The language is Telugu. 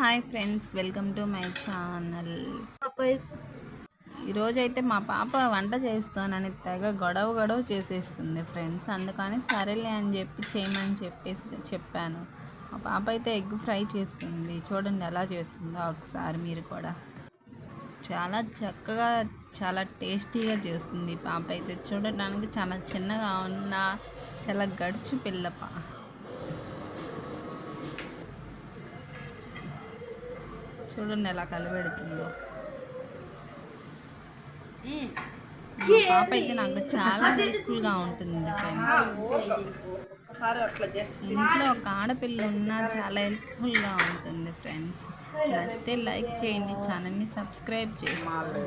Hi friends, welcome to my channel. ఈరోజైతే మా పాప వంట చేస్తానని తెగ గొడవ చేసేస్తుంది ఫ్రెండ్స్. అందుకని సరేలే అని చేయమని చెప్పాను. మా పాప అయితే ఎగ్ ఫ్రై చేస్తుంది. చూడండి ఎలా చేస్తుందో ఒకసారి మీరు కూడా. చాలా చక్కగా, చాలా టేస్టీగా చేస్తుంది. పాప అయితే చూడడానికి చాలా చిన్నగా ఉన్న చాలా గడుచు పిల్లప. చూడండి ఎలా కలిపెడుతుందో. పాప అయితే నాకు చాలా హెల్ప్ఫుల్గా ఉంటుంది ఫ్రెండ్స్. ఇంట్లో ఒక ఆడపిల్ల ఉన్నా చాలా హెల్ప్ఫుల్గా ఉంటుంది ఫ్రెండ్స్. నచ్చితే లైక్ చేయండి, ఛానల్ని సబ్స్క్రైబ్ చేసుకోండి.